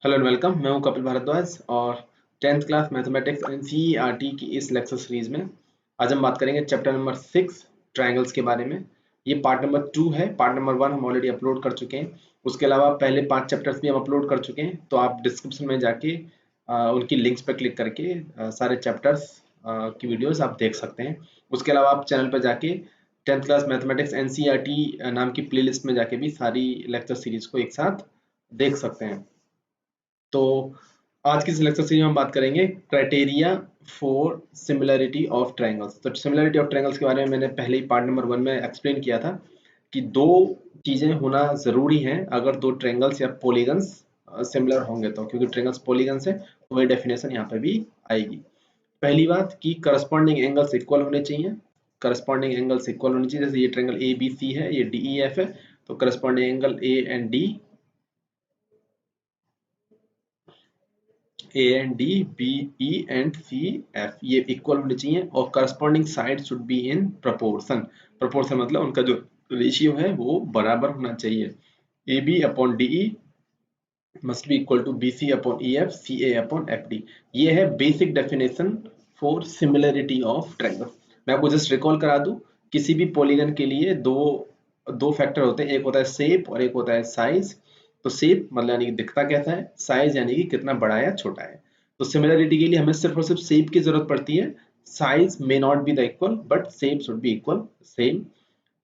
Hello and welcome. मैं हूं कपिल भारद्वाज और 10th क्लास मैथमेटिक्स एनसीईआरटी की इस लेक्चर सीरीज में आज हम बात करेंगे चैप्टर नंबर 6 ट्रायंगल्स के बारे में। ये पार्ट नंबर 2 है। पार्ट नंबर 1 हम ऑलरेडी अपलोड कर चुके हैं। उसके अलावा पहले 5 चैप्टर्स भी हम अपलोड कर चुके हैं, तो आप डिस्क्रिप्शन में जाके उनकी लिंक्स पर क्लिक करके सारे चैप्टर्स की वीडियोस आप देख सकते हैं। उसके अलावा आप चैनल पर जाके 10th क्लास मैथमेटिक्स एनसीईआरटी नाम की प्लेलिस्ट में जाके भी सारी लेक्चर सीरीज को एक साथ देख सकते हैं। तो आज की इस लेक्चर सीरीज में हम बात करेंगे criteria for similarity of triangles. तो सिमिलरिटी ऑफ ट्रायंगल्स के बारे में मैंने पहले ही पार्ट नंबर 1 में एक्सप्लेन किया था कि दो चीजें होना जरूरी हैं अगर दो ट्रायंगल्स या पॉलीगन्स सिमिलर होंगे, तो क्योंकि ट्रायंगल्स पॉलीगन्स है तो वही डेफिनेशन यहाँ पे भी आएगी। पहली बात कि करस्पॉन्डिंग एंगल्स इक्वल होने चाहिए। करस्पॉन्डिंग एंगल्स इक्वल होने चाहिए। जैसे ये ट्रायंगल ए बी सी है, ये डी ई एफ है, तो corresponding angle A and D, A and D, B E and C F, ये इक्वल होने चाहिए और corresponding side should be in proportion. Proportion मतलब उनका जो रेशियो है वो बराबर होना चाहिए। A B upon D E must be equal to B C upon E F, C A upon F D. ये है basic definition for similarity of triangle. मैं आपको जस्ट रिकॉल करा दूं, किसी भी पॉलीगन के लिए दो दो फैक्टर होते हैं, एक होता है शेप और एक होता है साइज। तो शेप मतलब यानी कि दिखता कैसा है, साइज यानी कि कितना बड़ा है या छोटा है। तो सिमिलरिटी के लिए हमें सिर्फ और सिर्फ शेप की जरूरत पड़ती है। Size may not be the equal but shape should be equal same.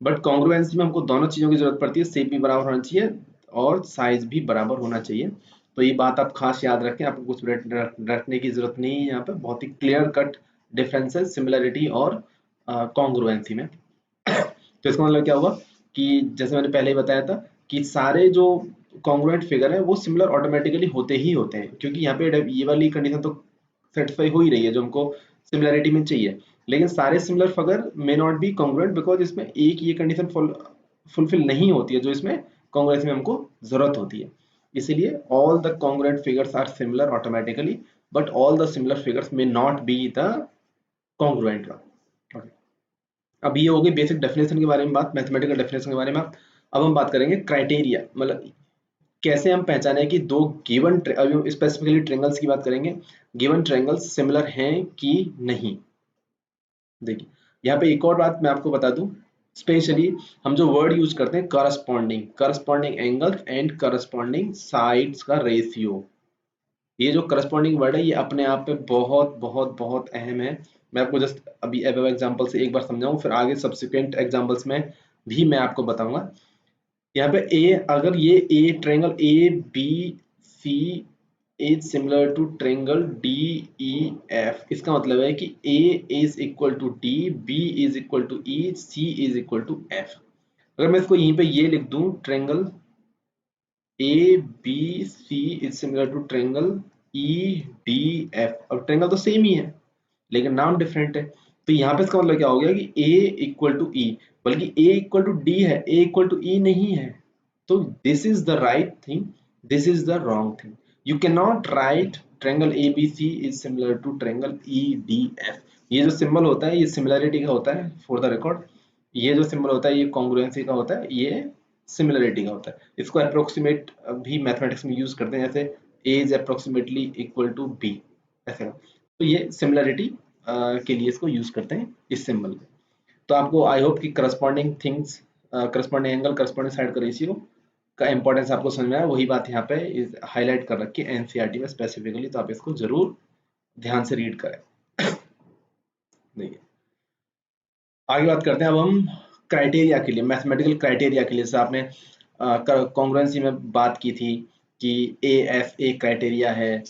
But congruency में हमको दोनों चीजों की जरूरत पड़ती है, शेप भी बराबर होना चाहिए और साइज भी बराबर होना चाहिए। तो ये बात आप खास याद रखें, आपको कुछ रटने की जरूरत नहीं है। यहाँ पे बहुत ही क्लियर कट डिफरेंस है सिमिलरिटी और कॉन्ग्रुएंसी में। तो इसका मतलब क्या हुआ कि जैसे मैंने पहले ही बताया था कि सारे जो कॉन्ग्रुएंट फिगर है वो सिमिलर ऑटोमेटिकली होते ही होते हैं, क्योंकि यहाँ पे ये वाली कंडीशन तो सेटिस्फाई हो ही रही है जो हमको सिमिलरिटी में चाहिए। लेकिन सारे similar figure may not B congruent because इसमें एक ये कंडीशन फुलफिल नहीं होती है जो इसमें कॉन्ग्रुएंसी में हमको जरूरत होती है। इसीलिए all the congruent figures are similar automatically but all the similar figures may not be the congruent. अब ये हो गई बेसिक डेफिनेशन के बारे में बात, मैथमेटिकल डेफिनेशन के बारे में। अब हम बात करेंगे क्राइटेरिया, मतलब कैसे हम पहचाने कि दो गिवन, अभी स्पेसिफिकली ट्रायंगल्स की बात करेंगे, गिवन ट्रायंगल्स सिमिलर हैं कि नहीं। देखिए यहाँ पे एक और बात मैं आपको बता दूं, स्पेशली हम जो वर्ड यूज करते हैं corresponding, corresponding angles and corresponding sides का रेशियो, ये जो करस्पॉन्डिंग वर्ड है ये अपने आप में बहुत बहुत बहुत अहम है। मैं आपको जस्ट अभी अब एग्जांपल से एक बार समझाऊं, फिर आगे सब्सिक्वेंट एग्जांपल्स में भी मैं आपको बताऊंगा। यहाँ पे ए, अगर ये A triangle A B C is similar to triangle D E F, इसका मतलब है कि A is equal to D, B is equal to E, C is equal to F. अगर मैं इसको यहीं पे ये लिख दूं, triangle A B C is similar to triangle E D F. अब ट्रायंगल तो सेम ही है लेकिन नाम डिफरेंट है। तो यहाँ पे इसका मतलब क्या हो गया कि ए इक्वल टू ई, बल्कि ए इक्वल टू डी है, ए इक्वल टू ई नहीं है। तो this is the right thing, this is the wrong thing. You can not write triangle A B C is similar to triangle E D F. ये जो symbol होता है ये similarity का होता है, फॉर द रिकॉर्ड। ये जो सिंबल होता है ये कॉन्ग्रुएंसी का होता है, ये सिमिलरिटी का होता है। इसको अप्रोक्सीमेट भी मैथमेटिक्स में यूज करते हैं, जैसे A is approximately equal to B, ऐसे। तो ये सिमिलरिटी के लिए इसको यूज करते हैं इस सिंबल को। तो आपको आई होप कि corresponding things, corresponding angle, corresponding side का रेशियो का इंपॉर्टेंस आपको समझ में आया। वही बात यहाँ पे हाईलाइट कर रखी है एनसीईआरटी में स्पेसिफिकली, तो आप इसको जरूर ध्यान से रीड करें। देखिए आगे बात करते हैं अब हम क्राइटेरिया के लिए, मैथमेटिकल क्राइटेरिया के लिए। जैसे आपने कॉन्ग्रुएंसी में बात की थी कि ए एफ ए क्राइटेरिया है,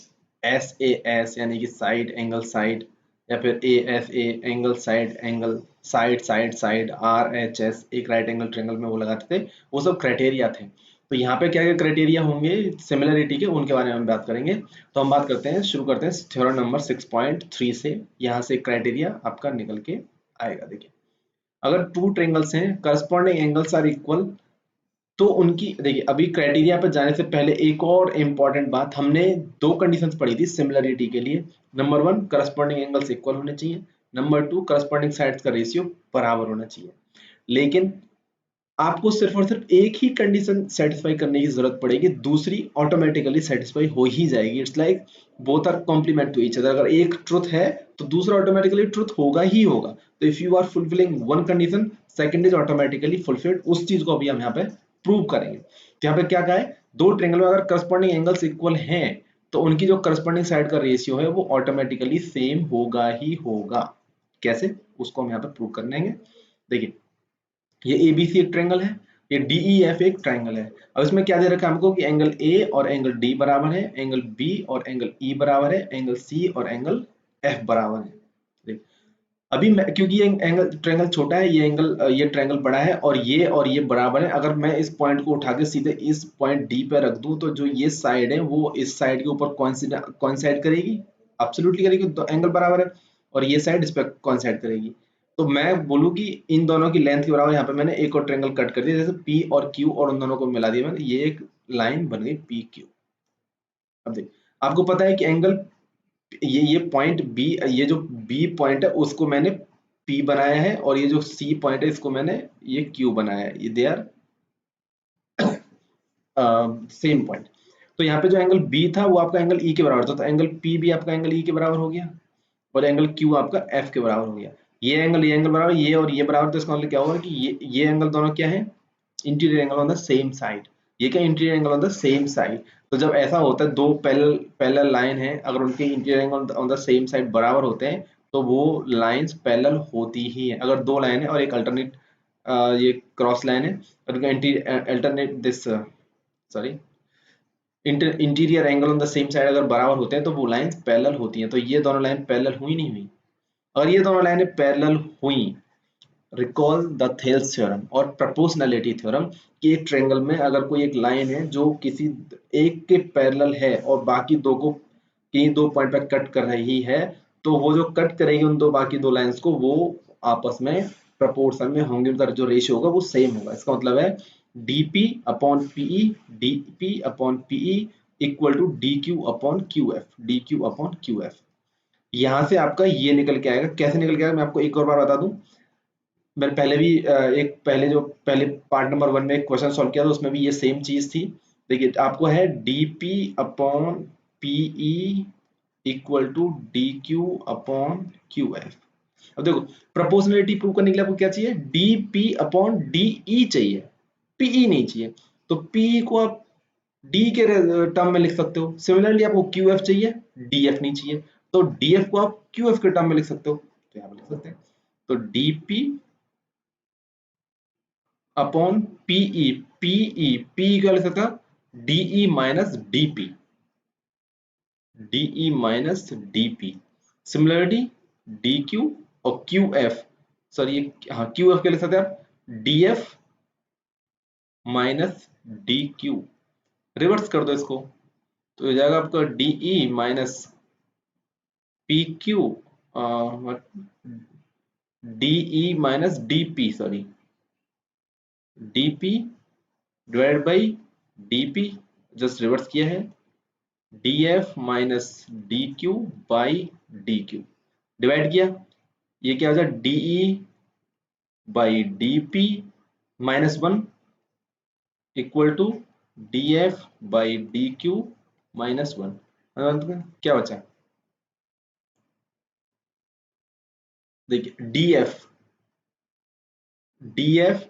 एस ए एस यानी कि साइड एंगल साइड, या फिर A F A angle side angle side side side, R H S एक राइट एंगल ट्रायंगल में वो लगाते थे, वो सब क्राइटेरिया थे। तो यहाँ पे क्या क्या क्राइटेरिया होंगे सिमिलरिटी के, उनके बारे में हम बात करेंगे। तो हम बात करते हैं, शुरू करते हैं थ्योरम नंबर 6.3 से। यहाँ से क्राइटेरिया आपका निकल के आएगा। देखिए अगर टू ट्रायंगल्स हैं, करस्पॉन्डिंग एंगल्स आर इक्वल, तो उनकी, देखिए अभी क्राइटेरिया पर जाने से पहले एक और इंपॉर्टेंट बात, हमने दो कंडीशंस पढ़ी थी सिमिलरिटी के लिए। नंबर 1 करस्पॉन्डिंग एंगल्स इक्वल होने चाहिए, नंबर 2 करस्पॉन्डिंग साइड्स का रेशियो बराबर होना चाहिए। लेकिन आपको सिर्फ और सिर्फ एक ही कंडीशन सेटिस्फाई करने की जरूरत पड़ेगी, दूसरी ऑटोमेटिकली सेटिस्फाई हो ही जाएगी। It's like both are complement to each other. अगर एक ट्रुथ है तो दूसरा ऑटोमेटिकली ट्रुथ होगा ही होगा। तो if you are fulfilling one condition, second is automatically fulfilled. उस चीज को अभी हम यहाँ पे प्रूव करेंगे। तो यहाँ पे क्या कहा है, दो ट्रायंगल में अगर करस्पॉन्डिंग एंगल्स इक्वल हैं तो उनकी जो करस्पॉन्डिंग साइड का रेशियो है वो ऑटोमेटिकली सेम होगा ही होगा। कैसे, उसको हम यहाँ पे प्रूव करेंगे। देखिए, ये एबीसी एक ट्रायंगल है, ये डीईएफ एक ट्रायंगल है। अब इसमें क्या दे रखा है हमको कि एंगल ए और एंगल डी बराबर है, एंगल बी और एंगल ई बराबर है, एंगल सी और एंगल एफ बराबर है। देख, अभी मैं, क्योंकि ये एंगल ट्रायंगल छोटा है, ये ट्रायंगल बड़ा है और ये बराबर है। अगर मैं इस पॉइंट को उठा के सीधे इस पॉइंट डी पे रख दूं तो जो ये साइड है वो इस साइड के ऊपर कॉइंसाइड करेगी, एब्सोल्युटली करेगी, तो एंगल बराबर है। और ये साइड इस पे कॉइंसाइड करेगी। तो मैं बोलूं कि इन दोनों की लेंथ के बराबर यहाँ पे मैंने एक और ट्रायंगल कट कर दिया, जैसे पी और क्यू, और उन दोनों को मिला दिया मैंने, ये एक लाइन बन गई पी क्यू। अब देख, आपको पता है कि एंगल, ये पॉइंट बी, ये जो बी पॉइंट है उसको मैंने पी बनाया है, और ये जो सी पॉइंट है इसको मैंने ये क्यू बनाया है। ये दे आर सेम पॉइंट। तो यहाँ पे जो एंगल बी था वो आपका एंगल ई के बराबर था, तो एंगल पी भी आपका एंगल ई के बराबर हो गया, और एंगल क्यू आपका एफ के बराबर हो गया। ये एंगल बराबर, ये और ये बराबर, तो इसका मतलब क्या होगा कि ये एंगल दोनों क्या है, interior angle on the same side. ये क्या, interior angle on the same side. तो जब ऐसा होता है, दो पैरेलल पैरेलल लाइन है, अगर उनके interior angle on the same side बराबर होते हैं तो वो लाइंस पैरेलल होती ही है। अगर दो लाइन है और एक अल्टरनेट, ये क्रॉस लाइन है, और उनका alternate this, sorry, interior angle on the same side अगर बराबर होते हैं तो वो लाइंस पैरेलल होती हैं। तो ये दोनों लाइन पैरेलल हुई नहीं हुई? और ये दोनों लाइनें पैरेलल हुई, रिकॉल द थेल्स थ्योरम और प्रोपोर्शनैलिटी थ्योरम, कि एक ट्रायंगल में अगर कोई एक लाइन है जो किसी एक के पैरेलल है और बाकी दो को कहीं दो पॉइंट पर कट कर रही है, तो वो जो कट करेगी उन दो बाकी दो लाइंस को, वो आपस में प्रपोर्शन में होंगे, उनका जो रेशियो होगा वो सेम होगा। इसका मतलब है dp upon PE, dp upon PE equal to dq upon qf, dq upon qf। यहां से आपका ये निकल के आएगा। कैसे निकल के आएगा मैं आपको एक और बार बता दूं। मैंने पहले भी एक पहले पार्ट नंबर 1 में एक क्वेश्चन सॉल्व किया था, उसमें भी ये सेम चीज थी। देखिए, आपको है dp upon pe equal to dq upon qf। अब देखो, प्रोपोर्शनलिटी प्रूव करने के लिए आपको क्या चाहिए, dp अपॉन de चाहिए, pe नहीं चाहिए। तो pe को आप d के टर्म में लिख सकते हो। सिमिलरली आपको qf चाहिए, df नहीं चाहिए, तो df को आप qf के टर्म में लिख सकते हो, तो यहाँ पे लिख सकते हैं। तो dp अपॉन पीई, पीई क्या लिख सकता, DE minus DP, DE minus DP. Similarity D Q और क्यू एफ, सॉरी ये, हाँ क्यू एफ क्या लिख सकते हैं आप, D F minus D Q. Reverse कर दो इसको, तो हो जाएगा आपका DE minus P Q, DE minus DP, sorry DP divide by DP, just reverse किया है, df minus dq by dq, divide किया, ये क्या हो जाए, de by dp minus 1 equal to df by dq minus 1। क्या बचा, देखिए df, df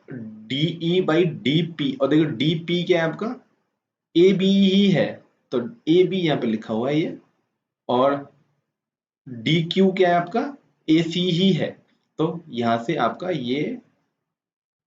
de by dp, और देखिए dp क्या है आपका, ए बी ही है, तो ए बी यहाँ पे लिखा हुआ है ये, और डी क्यू क्या है आपका, ए सी ही है। तो यहां से आपका ये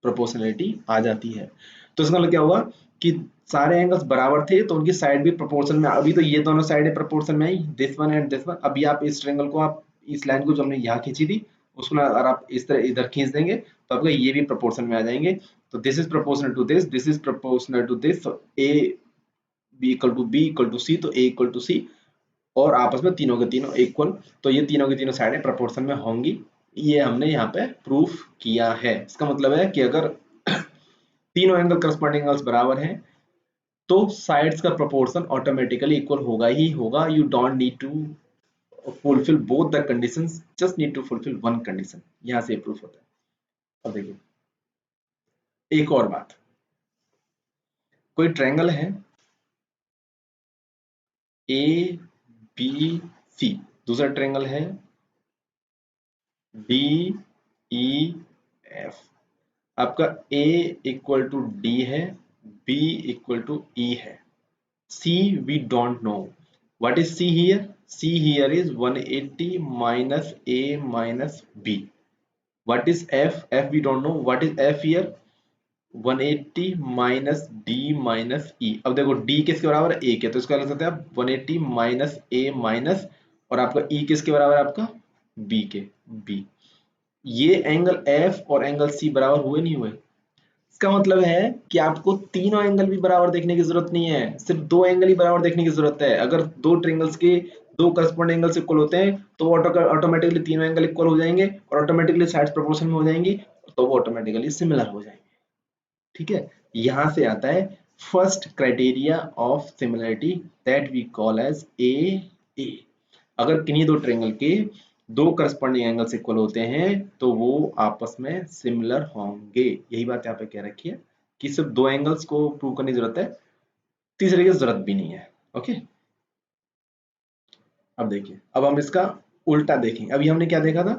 प्रोपोर्शनलिटी आ जाती है। तो इसका मतलब क्या हुआ कि सारे एंगल्स बराबर थे तो उनकी साइड भी प्रोपोर्शन में, अभी तो ये दोनों साइडें प्रोपोर्शन में आई, this one and this one. अभी आप इस ट्रायंगल को, आप इस लाइन को जो हमने यहाँ खींची थी उसको ना, अगर आप इस तरह इधर खींच देंगे तो आपका ये भी प्रोपोर्शन में आ जाएंगे। तो this is proportional to this, this is proportional to this, A B equal to B equal to C, तो ए इक्वल टू सी, और आपस में तीनों के तीनों इक्वल, तो ये तीनों की तीनों साइडें प्रोपोर्शन में होंगी। ये हमने यहाँ पे प्रूफ किया है। इसका मतलब है कि अगर तीनों एंगल करस्पॉन्डिंग एंगल्स बराबर हैं तो साइड्स का प्रोपोर्शन ऑटोमेटिकली इक्वल होगा ही होगा। You don't need to fulfil both the conditions, just need to fulfil one condition. यहाँ से प्रूफ होता है। अब देखिए, एक और बात, कोई ट्रायंगल है ए बी सी, दूसरा ट्रायंगल है डी ई एफ। आपका ए इक्वल टू डी है, बी इक्वल टू ई है, C we don't know. What is C here? C here is 180 minus A minus B. What is F? F we don't know. What is F here? 180 minus D minus E. अब देखो D किसके बराबर है? ए के, तो इसको लिख सकते हैं आप 180 माइनस ए माइनस, और आपका ई किसके बराबर है? आपका बी के, बी। ये एंगल एफ और एंगल सी बराबर हुए नहीं हुए? इसका मतलब है कि आपको तीनों एंगल भी बराबर देखने की जरूरत नहीं है, सिर्फ दो एंगल ही बराबर देखने की जरूरत है। अगर दो ट्रायंगल्स के दो करस्पॉन्डिंग एंगल्स इक्वल होते हैं तो ऑटोमेटिकली तीनों एंगल इक्वल हो जाएंगे और ऑटोमेटिकली साइड्स प्रोपोर्शन में हो जाएंगी, तो वो ऑटोमेटिकली सिमिलर हो जाएंगे। ठीक है, यहां से आता है first criteria of similarity that we call as A A. अगर किन्हीं दो ट्रायंगल के दो करस्पॉन्डिंग एंगल्स इक्वल होते हैं तो वो आपस में सिमिलर होंगे। यही बात यहाँ पे कह रखी है कि सिर्फ दो एंगल्स को प्रूव करने की जरूरत है, तीसरे की जरूरत भी नहीं है। ओके, अब देखिए, अब हम इसका उल्टा देखेंगे। अभी हमने क्या देखा था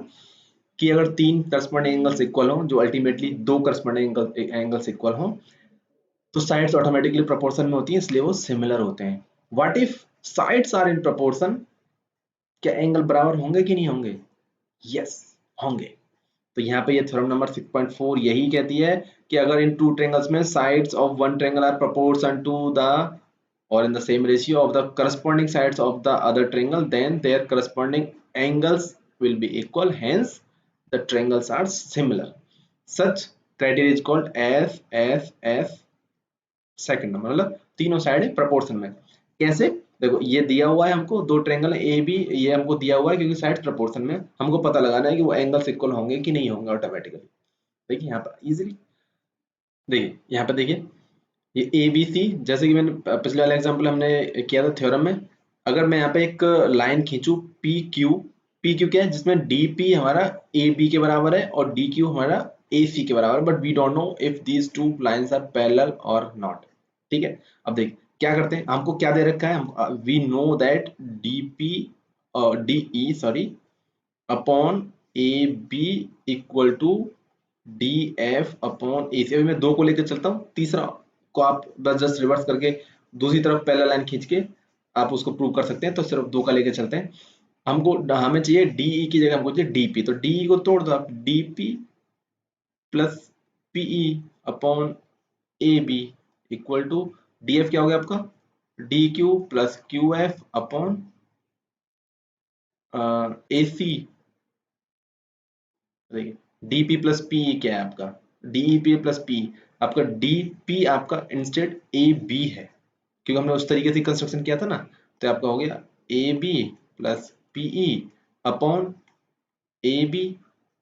कि अगर तीन करस्पॉन्डिंग एंगल्स इक्वल हो, जो अल्टीमेटली दो करस्पॉन्डिंग एंगल्स इक्वल हो, तो साइड्स ऑटोमेटिकली प्रोपोर्शन में होती हैं, इसलिए वो सिमिलर होते हैं। What if sides are in proportion? क्या एंगल बराबर होंगे कि नहीं होंगे? यस, होंगे। तो यहाँ पे ये थ्योरम नंबर 6.4 यही कहती है कि अगर इन टू ट्रायंगल्स में sides of one triangle are proportion to the or in the same ratio of the corresponding sides of the other triangle, then their corresponding angles will be equal, hence the triangles are similar. Such criteria is called as second number, मतलब तीनों side proportion में। कैसे? देखो ये दिया हुआ है हमको दो ट्रायंगल ए बी, ये हमको दिया हुआ है क्योंकि साइड प्रोपोर्शन में, हमको पता लगाना है कि वो एंगल्स इक्वल होंगे कि नहीं होंगे ऑटोमेटिकली। देखिए यहाँ पर इजीली, देखिए यहाँ पे देखिए, ये ए बी सी, जैसे कि मैंने पिछले वाले एग्जांपल हमने किया था थ्योरम में। अगर मैं यहाँ पे एक लाइन खींचूं पी क्यू, पी क्यू क्या है? जिसमें डी पी हमारा ए बी के बराबर है और डी क्यू हमारा ए सी के बराबर, but we don't know if these two lines are parallel और नॉट। ठीक है, अब देख क्या करते हैं, हमको क्या दे रखा है, हम we know that D P D E sorry upon A B equal to D F upon A C. अभी मैं दो को लेकर चलता हूँ, तीसरा को आप बस जस्ट रिवर्स करके दूसरी तरफ पैरेलल लाइन खींच के आप उसको प्रूव कर सकते हैं। तो सिर्फ दो का लेके चलते हैं। हमको हमें चाहिए डीई की जगह हमको चाहिए डीपी, तो डीई को तोड़ दो आप, DP plus PE upon A B equal to DF क्या हो गया आपका? D Q plus Q F upon A C. देखिए डीपी प्लस पी क्या है आपका? डीपी प्लस पी, आपका डीपी आपका इंस्टेड ए बी है, क्योंकि हमने उस तरीके से कंस्ट्रक्शन किया था ना। तो आपका हो गया A B plus PE upon A B,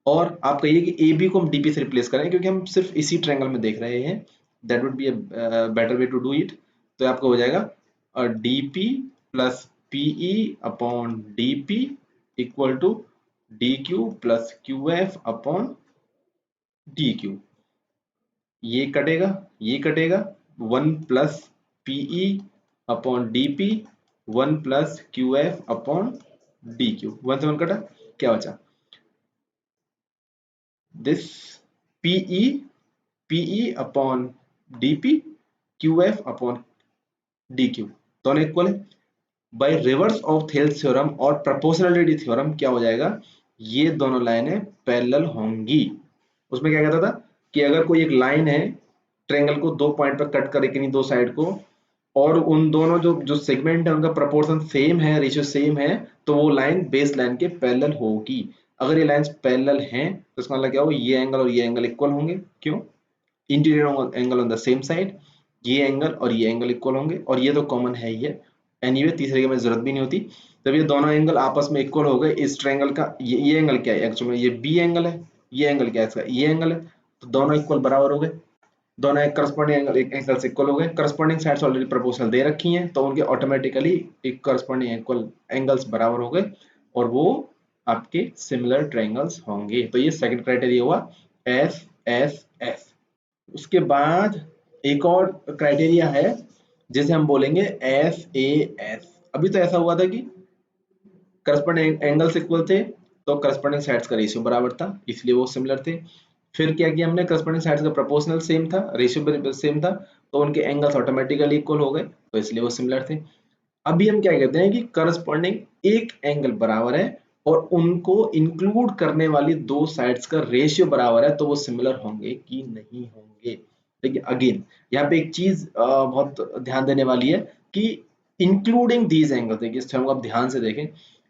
और आप कहिए कि ए बी को हम डीपी से रिप्लेस करें क्योंकि हम सिर्फ इसी ट्रायंगल में देख रहे हैं, that would be a better way to do it. तो आपका हो जाएगा DP plus PE upon DP equal to D Q plus Q F upon D Q. ये कटेगा, ये कटेगा, one plus PE upon DP, one plus Q F upon D Q, one से one कटा, क्या बचा? This PE, PE upon DP, Q F upon D Q, दोनों equal है। By reverse of Thales theorem और प्रोपोर्शनलिटी थ्योरम क्या हो जाएगा? ये दोनों लाइनें पैरेलल होंगी। उसमें क्या कहता था कि अगर कोई एक लाइन है ट्रायंगल को दो पॉइंट पर कट करे किन्हीं दो साइड को, और उन दोनों जो जो सेगमेंट है उनका प्रोपोर्शन सेम है, रेशियो सेम है, तो वो लाइन बेस लाइन के पैरेलल होगी। अगर ये लाइंस पैरेलल हैं तो इसका मतलब क्या होगा? ये एंगल और ये एंगल इक्वल होंगे। क्यों? Interior angle on the same side, ये एंगल और ये एंगल इक्वल होंगे, और ये तो कॉमन है ही है। एनीवे तीसरे की में जरूरत भी नहीं होती। जब ये दोनों एंगल आपस में इक्वल हो गए, इस ट्रायंगल का ये एंगल क्या है एक्चुअली में? ये बी एंगल है। ये एंगल क्या है इसका? ये एंगल है। तो दोनों इक्वल बराबर हो गए, दोनों एक करस्पॉन्डिंग एंगल एक एंगल से इक्वल हो गए। करस्पॉन्डिंग साइड्स ऑलरेडी प्रोपोर्शनल दे रखी हैं, तो उनके ऑटोमेटिकली एक करस्पॉन्डिंग इक्वल एंगल्स बराबर हो गए, और वो आपके सिमिलर ट्रायंगल्स होंगे। तो ये सेकंड क्राइटेरिया हुआ एस एस एस। उसके बाद एक और क्राइटेरिया है जिसे हम बोलेंगे SAS। अभी तो ऐसा हुआ था कि करस्पॉन्डिंग एंगल्स इक्वल थे तो करस्पॉन्डिंग साइड्स का रेशियो बराबर था, इसलिए वो सिमिलर थे। फिर क्या किया हमने, करस्पॉन्डिंग साइड्स का प्रोपोर्शनल सेम था, रेशियो भी सेम था, तो उनके एंगल्स ऑटोमेटिकली इक्वल हो गए, तो इसलिए वो सिमिलर थे। अभी हम क्या कहते हैं कि करस्पॉन्डिंग एक एंगल बराबर है और उनको इंक्लूड करने वाली दो साइड्स का रेशियो बराबर है, तो वो सिमिलर होंगे कि नहीं होंगे। देखिए अगेन यहाँ पे एक चीज बहुत ध्यान देने वाली है कि इंक्लूडिंग दीज एंगल, देखिए इस टर्म को आप ध्यान से देखें।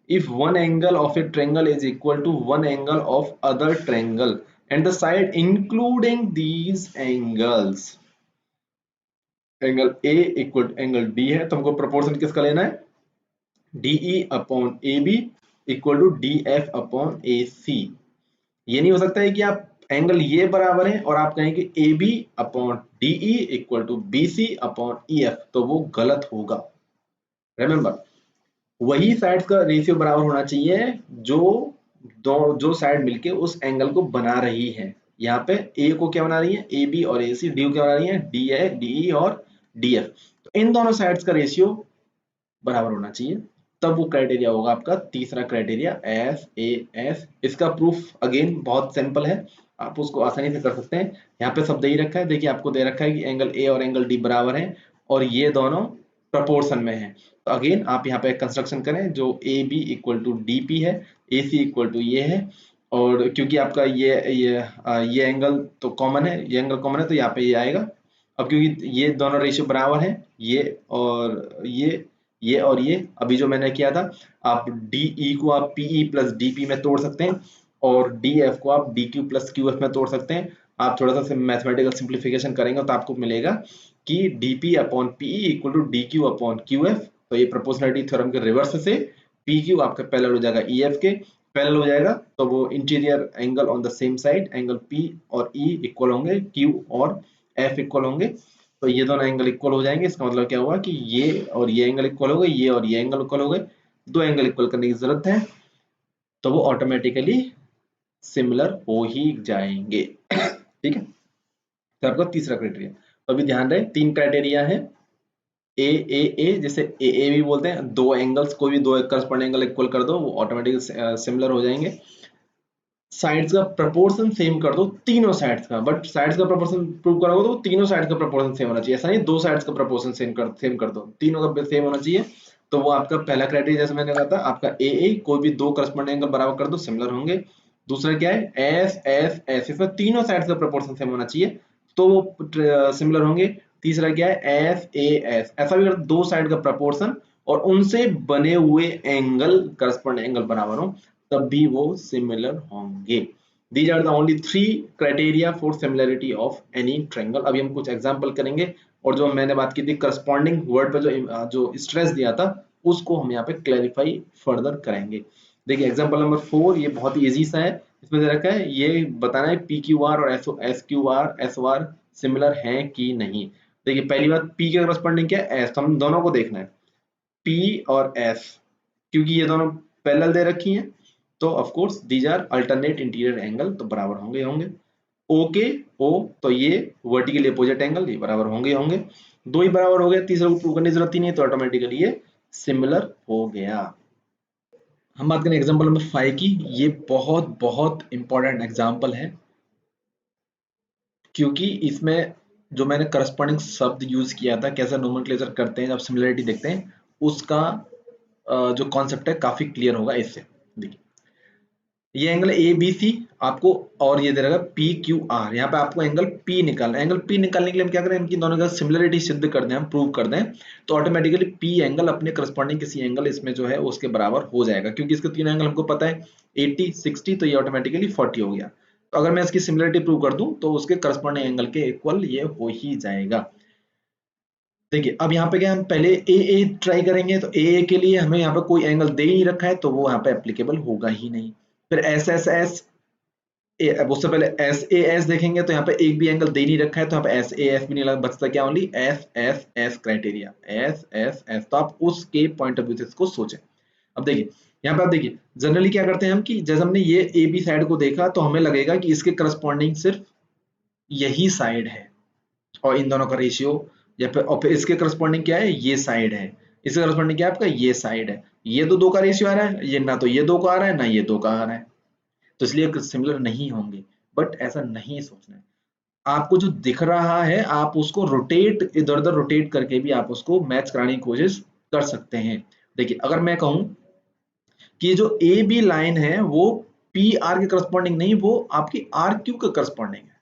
If one angle of a triangle is equal to one angle of other triangle and the side including these angles, angle A equal angle D है, तो हमको प्रोपोर्शन किसका लेना है, DE upon AB equal to DF upon AC। ये नहीं हो सकता है कि आप एंगल ये बराबर है और आप कहें कि AB upon DE equal to BC upon EF, तो वो गलत होगा। रिमेंबर, वही साइड्स का रेशियो बराबर होना चाहिए जो जो साइड मिलके उस एंगल को बना रही है। यहाँ पे ए को क्या बना रही है, AB और AC, डी को क्या बना रही है, DE और DF। तो इन दोनों साइड्स का रेशियो बराबर होना चाहिए, तब वो क्राइटेरिया होगा आपका तीसरा क्राइटेरिया SAS। इसका प्रूफ अगेन बहुत सिंपल है, आप उसको आसानी से कर सकते हैं। यहाँ पे सब दे ही रखा है, देखिए आपको दे रखा है कि एंगल ए और एंगल डी बराबर हैं और ये दोनों प्रपोर्शन में हैं। तो अगेन आप यहाँ पे कंस्ट्रक्शन करें जो AB इक्वल टू DP है, AC इक्वल टू ये है, और क्योंकि आपका ये एंगल तो कॉमन है, ये एंगल कॉमन है, तो यहाँ पे ये आएगा। अब क्योंकि ये दोनों रेशियो बराबर हैं, ये और ये अभी जो मैंने किया था, आप DE को आप PE प्लस DP में तोड़ सकते हैं और DF को आप DQ प्लस QF में तोड़ सकते हैं। आप थोड़ा सा मैथमेटिकल सिंप्लीफिकेशन करेंगे तो आपको मिलेगा कि DP upon PE equal to DQ upon QF। तो ये प्रोपोर्शनलिटी थ्योरम के रिवर्स से PQ आपका पैरेलल हो जाएगा EF के, पैरेलल हो जाएगा तो वो interior angle on the same side, angle P और E इक्वल होंगे, Q और F इक्वल होंगे, तो ये दोनों एंगल इक्वल हो जाएंगे। इसका मतलब क्या हुआ कि ये और ये एंगल इक्वल हो गए, ये और ये एंगल इक्वल हो गए, दो एंगल इक्वल करने की जरूरत है, तो वो ऑटोमेटिकली सिमिलर हो ही जाएंगे। ठीक है, तो आपका तीसरा क्राइटेरिया। तो अभी ध्यान रहे तीन क्राइटेरिया है, ए जिसे ए भी बोलते हैं, दो एंगल्स कोई भी दो करस्पॉन्डिंग एंगल इक्वल कर दो वो ऑटोमेटिकली सिमिलर हो जाएंगे। साइड्स का प्रपोर्शन सेम कर दो, तीनों साइड्स का, बट साइड्स का प्रपोर्शन प्रूव करोगे तो तीनों साइड्स का प्रपोर्शन सेम होना चाहिए, ऐसा नहीं दो साइड्स का प्रपोर्शन सेम कर दो, तीनों का सेम होना चाहिए। तो वो आपका पहला क्राइटेरिया, जैसे मैंने कहा था आपका ए कोई भी दो करस्पॉन्डिंग एंगल बराबर कर दो सिमिलर होंगे। दूसरा क्या है, एस इसमें तीनों साइड्स का प्रपोर्शन सेम होना चाहिए तो वो सिमिलर होंगे। तीसरा क्या है, एस ऐसा भी अगर दो साइड का प्रपोर्शन और उनसे बने हुए एंगल करस्पॉन्डिंग एंगल बराबर हो तब भी वो सिमिलर होंगे। These are the only three criteria for similarity of any triangle. अभी हम कुछ एग्जांपल करेंगे और जो मैंने बात की थी करस्पॉन्डिंग वर्ड पे जो स्ट्रेस दिया था उसको हम यहाँ पे क्लैरिफाई फर्दर करेंगे। देखिए एग्जांपल नंबर 4, ये बहुत ही इजी सा है, इसमें दे रखा है ये बताना है PQR और SQR सिमिलर हैं कि नहीं। देखिए पहली बात P के करस्पॉन्डिंग क्या है, S, तो हम दोनों को देखना है P और S, क्योंकि ये दोनों पैरेलल दे रखी हैं तो of course these are alternate interior angle, तो बराबर होंगे होंगे। O के O, तो ये वर्टिकली अपोजिट एंगल, ये बराबर होंगे होंगे, दो ही बराबर हो गए, तीसरे को प्रूव करने की जरूरत ही नहीं, तो ऑटोमेटिकली ये सिमिलर हो गया। हम बात करें एग्जांपल नंबर 5 की, ये बहुत बहुत इंपॉर्टेंट एग्जांपल है क्योंकि इसमें जो मैंने करस्पॉन्डिंग शब्द यूज किया था, कैसे नोमेनक्लेचर करते हैं जब सिमिलरिटी देखते हैं, उसका जो कॉन्सेप्ट है काफी क्लियर होगा इससे। देखिए ये एंगल ए बी सी आपको, और ये दे रहेगा पी क्यू आर, यहाँ पे आपको एंगल पी निकालना है। एंगल पी निकालने के लिए हम क्या करें, इनकी दोनों का सिमिलरिटी सिद्ध कर दें, हम प्रूव कर दें, तो ऑटोमेटिकली पी एंगल अपने करस्पॉन्डिंग किसी एंगल इसमें जो है उसके बराबर हो जाएगा, क्योंकि इसके तीन एंगल हमको पता है 80 60, तो ये ऑटोमेटिकली 40 हो गया। तो अगर मैं इसकी सिमिलरिटी प्रूव कर दूं तो उसके करस्पॉन्डिंग एंगल के इक्वल ये हो ही जाएगा। देखिए अब यहाँ पे क्या, हम पहले ए ट्राई करेंगे, तो ए के लिए हमें यहाँ पे कोई एंगल दे ही नहीं रखा है तो वो यहाँ पे एप्लीकेबल होगा ही नहीं। फिर एस अब उससे पहले एस देखेंगे तो यहाँ पे एक भी एंगल दे नहीं रखा है तो यहाँ पे एस भी नहीं लगा, बचता क्या, ओनली एस क्राइटेरिया, एस। तो आप उसके पॉइंट ऑफ व्यू से इसको सोचें। अब देखिए यहाँ पे आप देखिए जनरली क्या करते हैं हम कि जैसे हमने ये ए बी साइड को देखा तो हमें लगेगा कि इसके करस्पॉन्डिंग सिर्फ यही साइड है और इन दोनों का रेशियो, या फिर और फिर इसके करस्पॉन्डिंग क्या है, ये साइड है, इसके करस्पॉन्डिंग क्या है आपका, ये साइड है। ये तो दो का रेशियो आ रहा है, ये ना तो ये दो का आ रहा है ना ये दो का आ रहा है, तो इसलिए सिमिलर नहीं होंगे। बट ऐसा नहीं सोचना है, आपको जो दिख रहा है आप उसको रोटेट, इधर उधर रोटेट करके भी आप उसको मैच कराने की कोशिश कर सकते हैं। देखिए अगर मैं कहूं कि जो ए बी लाइन है वो पी आर के करस्पॉन्डिंग नहीं, वो आपकी आर क्यू के करस्पॉन्डिंग है,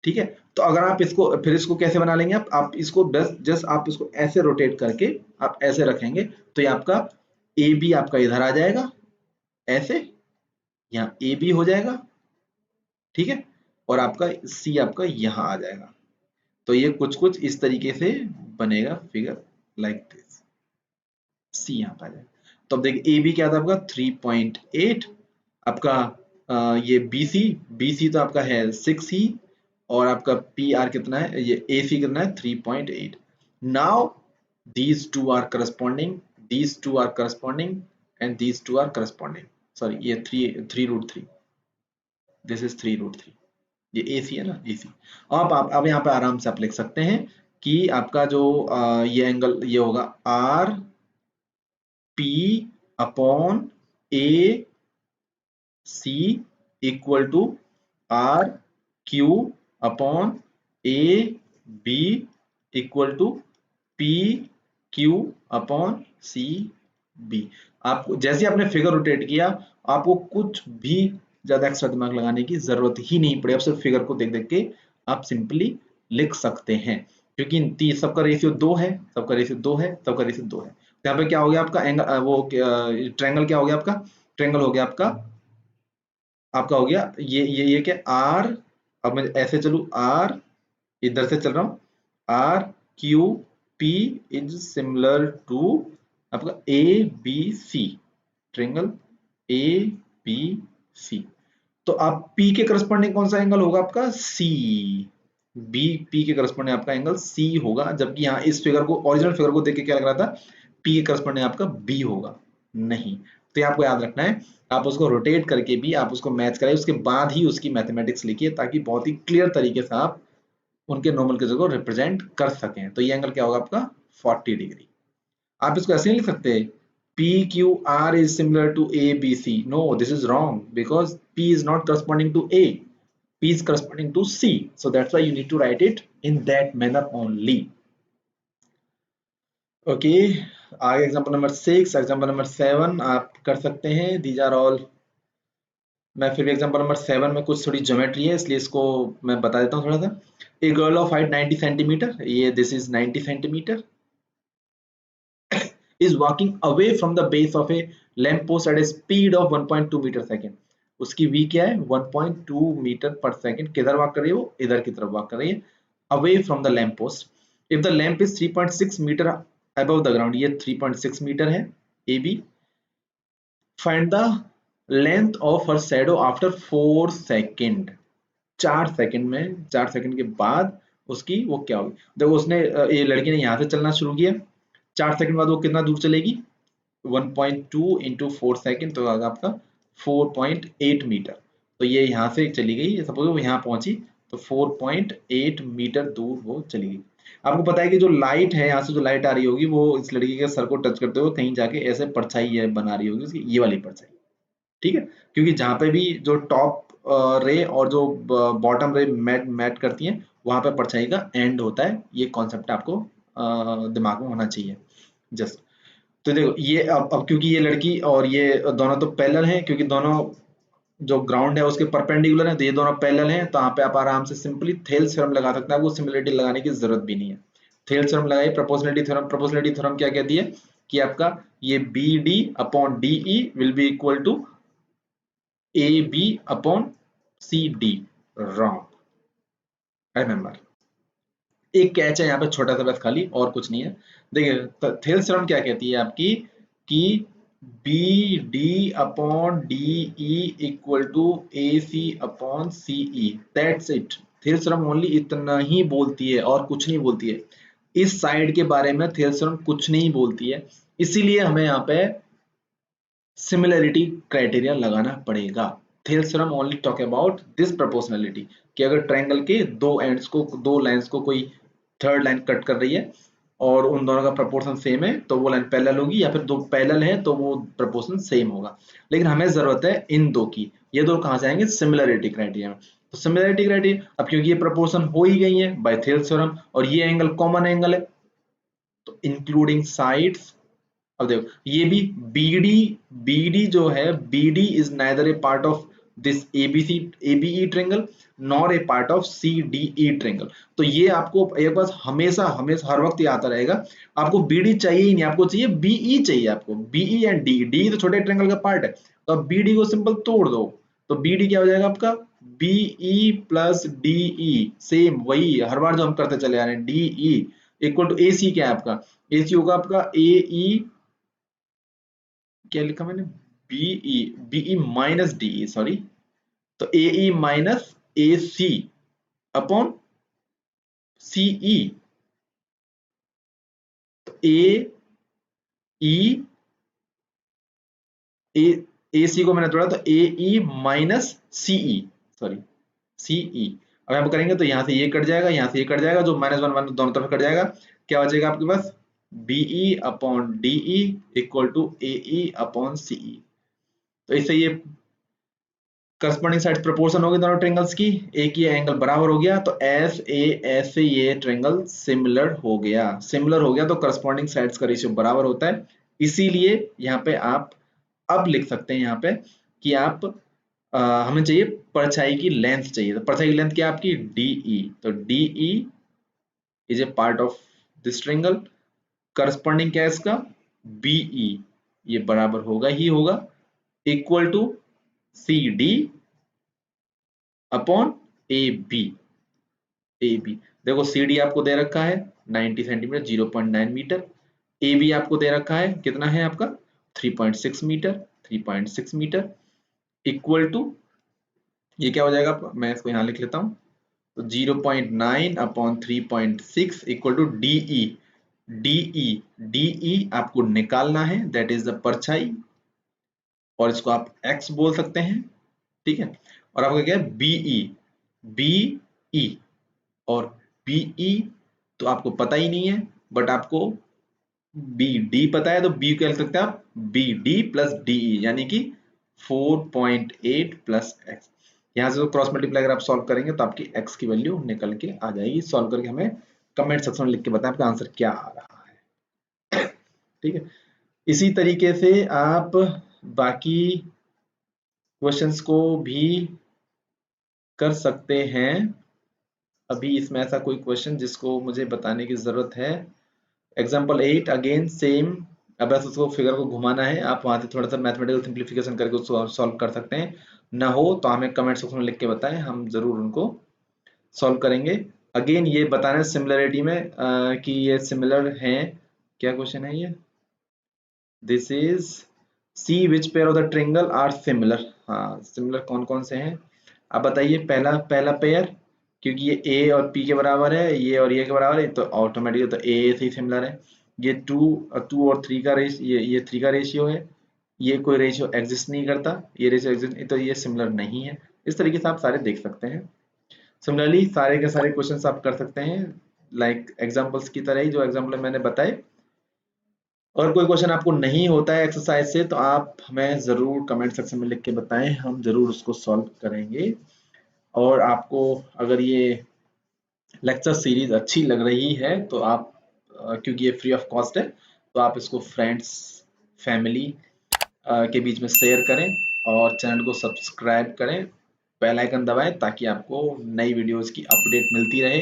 ठीक है। तो अगर आप इसको फिर इसको कैसे बना लेंगे, आप इसको बस जस्ट आप इसको ऐसे रोटेट करके आप ऐसे रखेंगे, तो ये आपका ए बी आपका इधर आ जाएगा ऐसे, यहाँ ए बी हो जाएगा, ठीक है, और आपका सी आपका यहाँ आ जाएगा। तो ये कुछ कुछ इस तरीके से बनेगा फिगर, लाइक दिस, सी यहाँ पे आ जाएगा। तो अब देखिए ए बी क्या था आपका 3.8, आपका ये बी सी तो आपका है 6 ही, और आपका पी आर कितना है, ये ए सी कितना है 3.8। Now these two are corresponding, these two are corresponding, and these two are corresponding, sorry ये 3√3, this is 3√3, ये ए सी है ना, ए सी। आप यहाँ पे आराम से आप लिख सकते हैं कि आपका जो ये एंगल ये होगा R P upon A C equal to R Q upon A B equal to P Q upon C B. आपको जैसे आपने फिगर रोटेट किया, आपको कुछ भी ज्यादा एक्स्ट्रा दिमाग लगाने की जरूरत ही नहीं पड़ी, आप सिर्फ फिगर को देख देख के आप सिंपली लिख सकते हैं, क्योंकि सबका रेशियो 2 है, सबका रेशियो 2 है, सबका रेशियो 2 है। तो यहाँ पे क्या हो गया आपका एंगल, वो ट्रायंगल क्या हो गया आपका, ट्रायंगल हो गया आपका, आपका हो गया ये क्या आर, अब मैं ऐसे चलू आर, इधर से चल रहा हूं, R Q P is similar to आपका A B C, triangle A B C. तो आप पी के करस्पॉन्डिंग कौन सा एंगल होगा आपका, सी, बी पी के करस्पॉन्डिंग आपका एंगल सी होगा, जबकि यहाँ इस फिगर को, ओरिजिनल फिगर को देख के क्या लग रहा था, पी के करस्पॉन्डिंग आपका बी होगा, नहीं। तो ये आपको याद रखना है, आप उसको रोटेट करके भी आप उसको मैच कराइए, उसके बाद ही उसकी मैथमेटिक्स लिखिए, ताकि बहुत ही क्लियर तरीके से आप उनके नोमेनक्लेचर को रिप्रेजेंट कर सकें। तो ये एंगल क्या होगा आपका 40 डिग्री। आप इसको ऐसे नहीं लिख सकते P Q R is similar to A B C, no this is wrong, because P is not corresponding to A, P is corresponding to C. So that's why you need to write it in that manner only. Okay. आगे example number 6, example number 7 आप कर सकते हैं, these are all. मैं फिर भी example number 7 में कुछ थोड़ी ज्योमेट्री है, इसलिए इसको मैं बता देता हूँ थोड़ा सा। A girl of height 90 centimetre, ये this is 90 centimetre, is walking away from the base of a lamp post at a speed of 1.2 metre second. उसकी v क्या है 1.2 मीटर पर सेकेंड, किधर वॉक कर रही है वो, इधर की तरफ वॉक कर रही है, away from the lamp post if the lamp is 3.6 metre above the ground, ये 3.6 मीटर है AB, find the length of her shadow after 4 second, 4 second में, 4 सेकेंड के बाद उसकी वो क्या होगी। देखो उसने ये लड़की ने यहाँ से चलना शुरू किया, 4 सेकंड बाद वो कितना दूर चलेगी, 1.2 इंटू 4 सेकेंड, तो आपका 4.8 मीटर। तो ये यहाँ से चली गई, सपोज वो यहाँ पहुंची, तो 4.8 मीटर दूर वो चली गई। आपको पता है कि जो लाइट है, यहाँ से जो लाइट आ रही होगी वो इस लड़की के सर को टच करते हुए कहीं जाके ऐसे परछाई है बना रही होगी उसकी, ये वाली परछाई, ठीक है। क्योंकि जहाँ पे भी जो टॉप रे और जो बॉटम रे मैट करती हैं, वहां पे परछाई का एंड होता है, ये कॉन्सेप्ट आपको दिमाग में होना चाहिए जस्ट। तो देखो ये अब क्योंकि ये लड़की और ये दोनों तो पैरेलल हैं, क्योंकि दोनों जो ग्राउंड है उसके परपेंडिकुलर है, तो ये दोनों पैरेलल हैं, तो यहाँ पे आप आराम से सिंपली थेल्स थ्योरम लगा सकते हैं, आपको सिमिलरिटी लगाने की जरूरत भी नहीं है। थेल्स थ्योरम लगाइए, प्रोपोर्शनलिटी थ्योरम क्या कहती है कि आपका ये B D upon D E will be equal to A B upon C D, wrong, remember. एक कैच है यहाँ पे छोटा सा बस खाली, और कुछ नहीं है। देखिए थेल्स थ्योरम क्या कहती है आपकी कि B D upon D E equal to A C upon C E, that's it. Thales theorem only इतना ही बोलती है और कुछ नहीं बोलती है, इस साइड के बारे में थेल्स थ्योरम कुछ नहीं बोलती है, इसीलिए हमें यहाँ पे सिमिलरिटी क्राइटेरिया लगाना पड़ेगा। Thales theorem only talk about this proportionality कि अगर ट्रायंगल के दो एंड्स को, दो लाइंस को कोई थर्ड लाइन कट कर रही है और उन दोनों का प्रोपोर्शन सेम है तो वो लाइन पैरेलल होगी, या फिर दो पैरेलल है तो वो प्रोपोर्शन सेम होगा। लेकिन हमें जरूरत है इन दो की, ये दो कहां से आएंगे? सिमिलरिटी क्राइटेरिया में। तो सिमिलरिटी क्राइटेरिया, अब क्योंकि ये प्रोपोर्शन हो ही गई है बाय थेल्स थ्योरम और ये एंगल कॉमन एंगल है, तो इंक्लूडिंग साइड्स, अब देखो ये भी BD, BD जो है BD is neither A part of this ABE triangle nor a part of CDE triangle. तो ये आपको एक बात हमेशा हमेशा हर वक्त याद रहेगा, आपको BD चाहिए ही नहीं, आपको चाहिए BE चाहिए, आपको BE एंड D तो छोटे ट्रायंगल का पार्ट है, तो अब BD को सिंपल तोड़ दो तो BD क्या हो जाएगा आपका? BE प्लस DE, सेम वही हर बार जो हम करते चले आ रहे हैं, DE इक्वल टू AC क्या है आपका? AC होगा आपका AE, क्या लिखा मैंने? बीई माइनस DE, सॉरी, तो AE minus AC upon CE, तो AC को मैंने तोड़ा तो AE minus CE, sorry CE। अब हम करेंगे तो यहां से ये कट जाएगा, यहां से ये कट जाएगा, जो माइनस वन वन दोनों तरफ कट जाएगा, क्या बचेगा आपके पास? BE upon DE equal to AE upon CE। तो इससे ये करस्पॉन्डिंग साइड प्रोपोर्शन हो गई दोनों ट्रायंगल्स की, एक ये एंगल बराबर हो गया, तो एस से ये ट्रायंगल सिमिलर हो गया, सिमिलर हो गया तो करस्पॉन्डिंग साइड्स का रेशियो बराबर होता है। इसीलिए यहाँ पे आप अब लिख सकते हैं यहाँ पे कि आप हमें चाहिए परछाई की लेंथ चाहिए, तो परछाई की लेंथ क्या है आपकी? DE, तो DE is a part of this triangle, corresponding क्या है इसका? BE, ये बराबर होगा ही होगा equal to CD upon AB। देखो CD आपको दे रखा है 90 सेंटीमीटर 0.9 मीटर, AB आपको दे रखा है कितना है आपका? 3.6 मीटर, 3.6 मीटर इक्वल टू, ये क्या हो जाएगा आपका? मैं इसको यहाँ लिख लेता हूँ, तो 0.9 upon 3.6 equal to DE। DE आपको निकालना है, दैट इज द परछाई, और इसको आप X बोल सकते हैं, ठीक है। और आपका क्या है? BE और BE तो आपको पता ही नहीं है, बट आपको BD पता है, तो B क्या लिख सकते हैं आप? BD प्लस DE यानी कि 4.8 प्लस X। यहाँ से तो क्रॉस मल्टीप्लाई अगर आप सॉल्व करेंगे तो आपकी X की वैल्यू निकल के आ जाएगी। सॉल्व करके हमें कमेंट सेक्शन में लिख के बताएं आपका आंसर क्या आ रहा है, ठीक है। इसी तरीके से आप बाकी क्वेश्चंस को भी कर सकते हैं। अभी इसमें ऐसा कोई क्वेश्चन जिसको मुझे बताने की जरूरत है? एग्जाम्पल 8 अगेन सेम, अब बस उसको फिगर को घुमाना है, आप वहां से थोड़ा सा मैथमेटिकल सिंप्लीफिकेशन करके उसको सॉल्व कर सकते हैं। ना हो तो हमें कमेंट सेक्शन में लिख के बताएं, हम जरूर उनको सॉल्व करेंगे। अगेन ये बताना सिमिलरिटी में कि ये सिमिलर हैं। क्या क्वेश्चन है ये? This is C which pair of the triangle are similar. हाँ, सिमिलर कौन कौन से हैं आप बताइए? पहला पहला पेयर, क्योंकि ये ए और पी के बराबर है, ये और ये के बराबर है, तो ऑटोमेटिकली तो ए से ही सिमिलर है। ये टू और थ्री का रेशियो, ये थ्री का रेशियो है, ये कोई रेशियो एग्जिस्ट नहीं करता, ये रेशियो एग्जिस्ट नहीं, तो ये सिमिलर नहीं है। इस तरीके से आप सारे देख सकते हैं। सिमिलरली सारे के सारे क्वेश्चंस आप कर सकते हैं लाइक एग्जांपल्स की तरह ही, जो एग्जांपल मैंने बताए। और कोई क्वेश्चन आपको नहीं होता है एक्सरसाइज से तो आप हमें जरूर कमेंट सेक्शन में लिख के बताएं, हम जरूर उसको सॉल्व करेंगे। और आपको अगर ये लेक्चर सीरीज अच्छी लग रही है तो आप क्योंकि ये फ्री ऑफ कॉस्ट है, तो आप इसको फ्रेंड्स फैमिली के बीच में शेयर करें और चैनल को सब्सक्राइब करें, बेल आइकन दबाएं ताकि आपको नई वीडियोस की अपडेट मिलती रहे।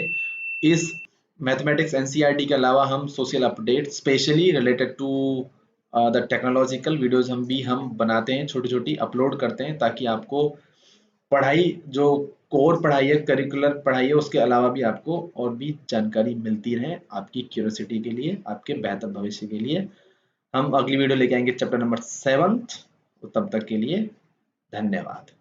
इस मैथमेटिक्स एनसीईआरटी के अलावा हम social update specially related to the technological videos हम बनाते हैं, छोटी छोटी अपलोड करते हैं, ताकि आपको पढ़ाई जो कोर पढ़ाई है, करिकुलर पढ़ाई है, उसके अलावा भी आपको और भी जानकारी मिलती रहे आपकी क्यूरियोसिटी के लिए, आपके बेहतर भविष्य के लिए। हम अगली वीडियो लेके आएंगे चैप्टर नंबर 7, तो तब तक के लिए धन्यवाद।